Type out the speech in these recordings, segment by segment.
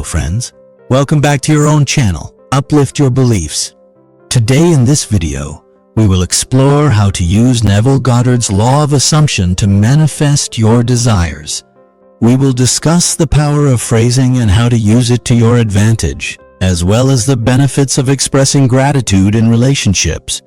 Hello friends, welcome back to your own channel, Uplift Your Beliefs. Today in this video, we will explore how to use Neville Goddard's law of assumption to manifest your desires. We will discuss the power of phrasing and how to use it to your advantage, as well as the benefits of expressing gratitude in relationships.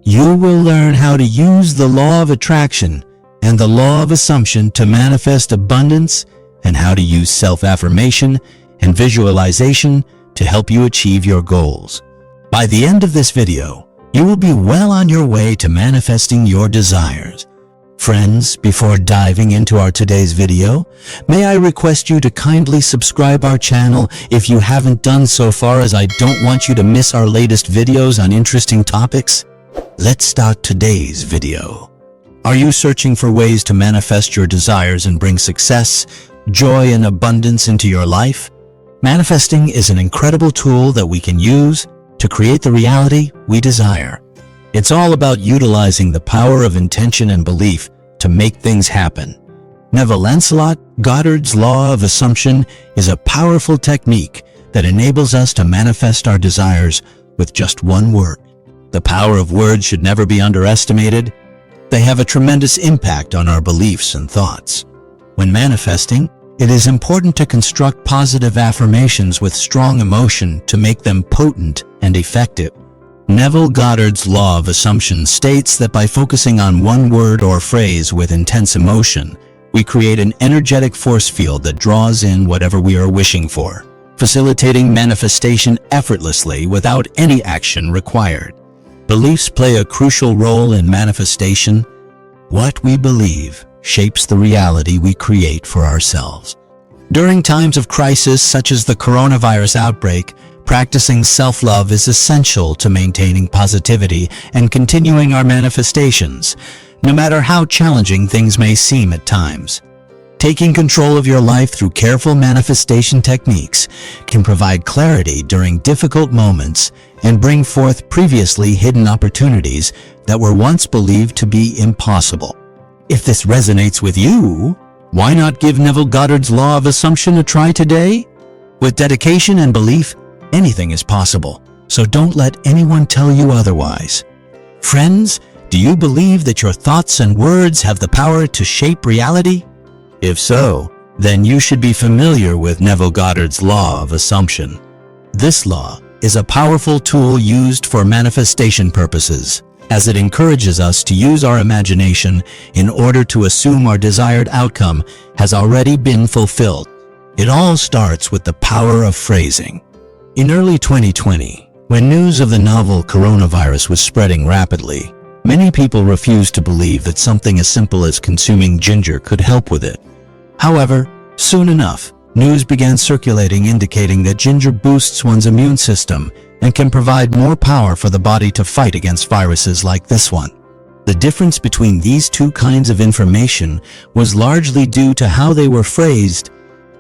You will learn how to use the law of attraction and the law of assumption to manifest abundance, and how to use self-affirmation and visualization to help you achieve your goals. By the end of this video, you will be well on your way to manifesting your desires. Friends, before diving into our today's video, may I request you to kindly subscribe our channel if you haven't done so far, as I don't want you to miss our latest videos on interesting topics. Let's start today's video. Are you searching for ways to manifest your desires and bring success, joy, and abundance into your life? Manifesting is an incredible tool that we can use to create the reality we desire. It's all about utilizing the power of intention and belief to make things happen. Neville Goddard's law of assumption is a powerful technique that enables us to manifest our desires with just one word. The power of words should never be underestimated. They have a tremendous impact on our beliefs and thoughts. When manifesting, it is important to construct positive affirmations with strong emotion to make them potent and effective. Neville Goddard's law of assumption states that by focusing on one word or phrase with intense emotion, we create an energetic force field that draws in whatever we are wishing for, facilitating manifestation effortlessly without any action required. Beliefs play a crucial role in manifestation. What we believe shapes the reality we create for ourselves. During times of crisis such as the coronavirus outbreak, practicing self-love is essential to maintaining positivity and continuing our manifestations, no matter how challenging things may seem at times. Taking control of your life through careful manifestation techniques can provide clarity during difficult moments and bring forth previously hidden opportunities that were once believed to be impossible. If this resonates with you, why not give Neville Goddard's law of assumption a try today? With dedication and belief, anything is possible, so don't let anyone tell you otherwise. Friends, do you believe that your thoughts and words have the power to shape reality? If so, then you should be familiar with Neville Goddard's law of assumption. This law is a powerful tool used for manifestation purposes, as it encourages us to use our imagination in order to assume our desired outcome has already been fulfilled. It all starts with the power of phrasing. In early 2020, when news of the novel coronavirus was spreading rapidly, many people refused to believe that something as simple as consuming ginger could help with it. However, soon enough, news began circulating indicating that ginger boosts one's immune system and can provide more power for the body to fight against viruses like this one. The difference between these two kinds of information was largely due to how they were phrased.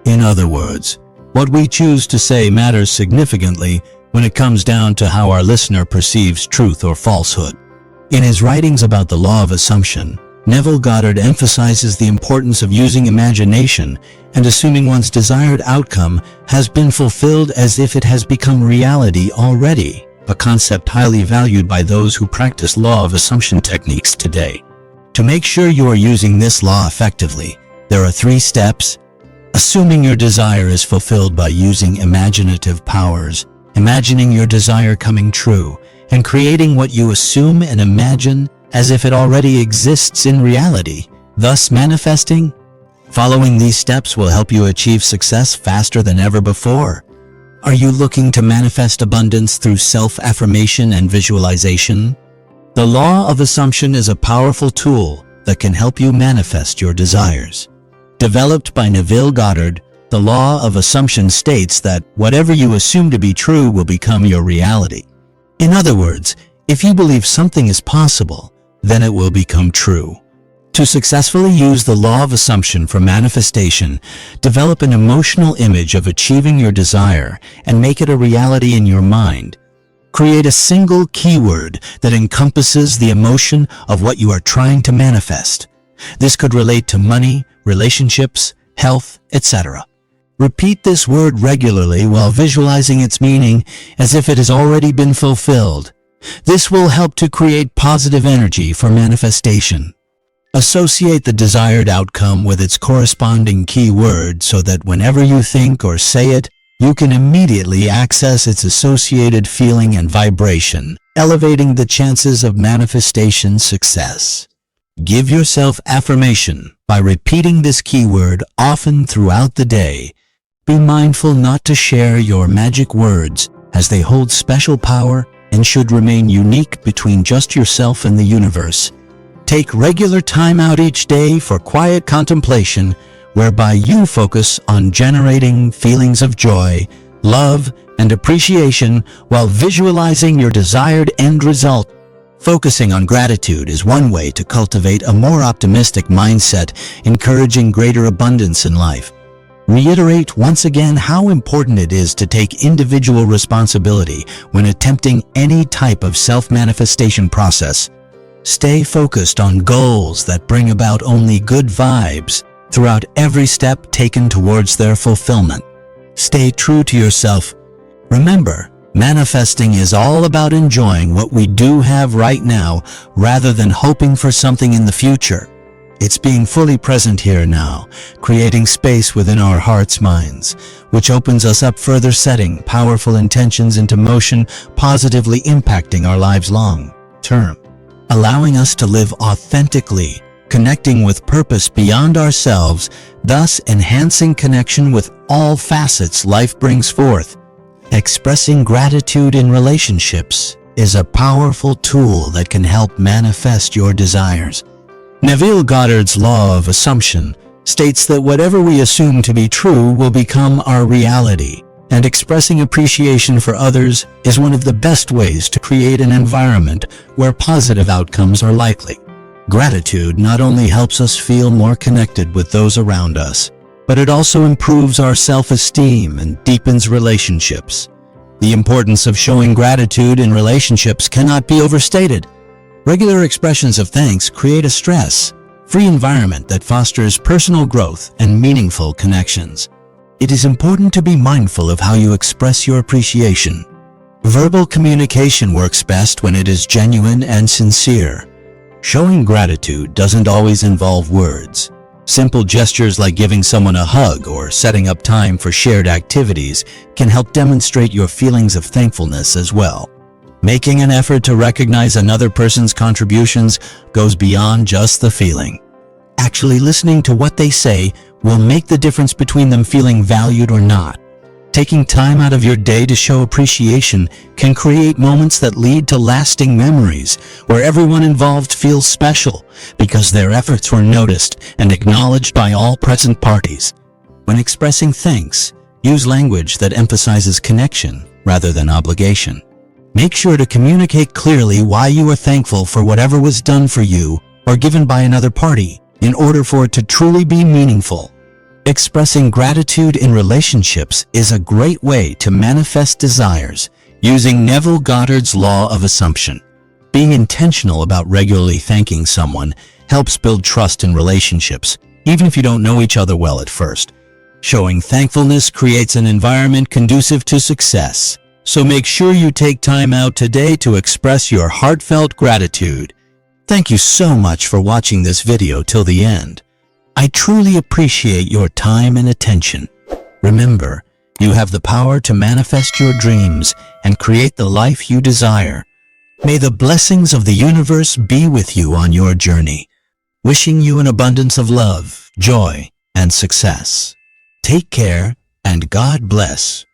In other words, what we choose to say matters significantly when it comes down to how our listener perceives truth or falsehood. In his writings about the law of assumption, Neville Goddard emphasizes the importance of using imagination and assuming one's desired outcome has been fulfilled as if it has become reality already, a concept highly valued by those who practice law of assumption techniques today. To make sure you are using this law effectively, there are 3 steps. Assuming your desire is fulfilled by using imaginative powers, imagining your desire coming true, and creating what you assume and imagine as if it already exists in reality, thus manifesting. Following these steps will help you achieve success faster than ever before. Are you looking to manifest abundance through self-affirmation and visualization? The law of assumption is a powerful tool that can help you manifest your desires. Developed by Neville Goddard, the law of assumption states that whatever you assume to be true will become your reality. In other words, if you believe something is possible, then it will become true. To successfully use the law of assumption for manifestation, develop an emotional image of achieving your desire and make it a reality in your mind. Create a single keyword that encompasses the emotion of what you are trying to manifest. This could relate to money, relationships, health, etc. Repeat this word regularly while visualizing its meaning as if it has already been fulfilled. This will help to create positive energy for manifestation. Associate the desired outcome with its corresponding key word so that whenever you think or say it, you can immediately access its associated feeling and vibration, elevating the chances of manifestation success. Give yourself affirmation by repeating this keyword often throughout the day. Be mindful not to share your magic words, as they hold special power and should remain unique between just yourself and the universe. Take regular time out each day for quiet contemplation, whereby you focus on generating feelings of joy, love, and appreciation while visualizing your desired end result. Focusing on gratitude is one way to cultivate a more optimistic mindset, encouraging greater abundance in life. Reiterate once again how important it is to take individual responsibility when attempting any type of self-manifestation process. Stay focused on goals that bring about only good vibes throughout every step taken towards their fulfillment. Stay true to yourself. Remember, manifesting is all about enjoying what we do have right now rather than hoping for something in the future. It's being fully present here now, creating space within our hearts' minds, which opens us up further, setting powerful intentions into motion, positively impacting our lives long term, allowing us to live authentically, connecting with purpose beyond ourselves, thus enhancing connection with all facets life brings forth. Expressing gratitude in relationships is a powerful tool that can help manifest your desires. Neville Goddard's law of assumption states that whatever we assume to be true will become our reality, and expressing appreciation for others is one of the best ways to create an environment where positive outcomes are likely. Gratitude not only helps us feel more connected with those around us, but it also improves our self-esteem and deepens relationships. The importance of showing gratitude in relationships cannot be overstated. Regular expressions of thanks create a stress-free environment that fosters personal growth and meaningful connections. It is important to be mindful of how you express your appreciation. Verbal communication works best when it is genuine and sincere. Showing gratitude doesn't always involve words. Simple gestures like giving someone a hug or setting up time for shared activities can help demonstrate your feelings of thankfulness as well. Making an effort to recognize another person's contributions goes beyond just the feeling. Actually listening to what they say will make the difference between them feeling valued or not. Taking time out of your day to show appreciation can create moments that lead to lasting memories, where everyone involved feels special because their efforts were noticed and acknowledged by all present parties. When expressing thanks, use language that emphasizes connection rather than obligation. Make sure to communicate clearly why you are thankful for whatever was done for you or given by another party in order for it to truly be meaningful. Expressing gratitude in relationships is a great way to manifest desires using Neville Goddard's law of assumption. Being intentional about regularly thanking someone helps build trust in relationships, even if you don't know each other well at first. Showing thankfulness creates an environment conducive to success. So make sure you take time out today to express your heartfelt gratitude. Thank you so much for watching this video till the end. I truly appreciate your time and attention. Remember, you have the power to manifest your dreams and create the life you desire. May the blessings of the universe be with you on your journey. Wishing you an abundance of love, joy, and success. Take care, and God bless.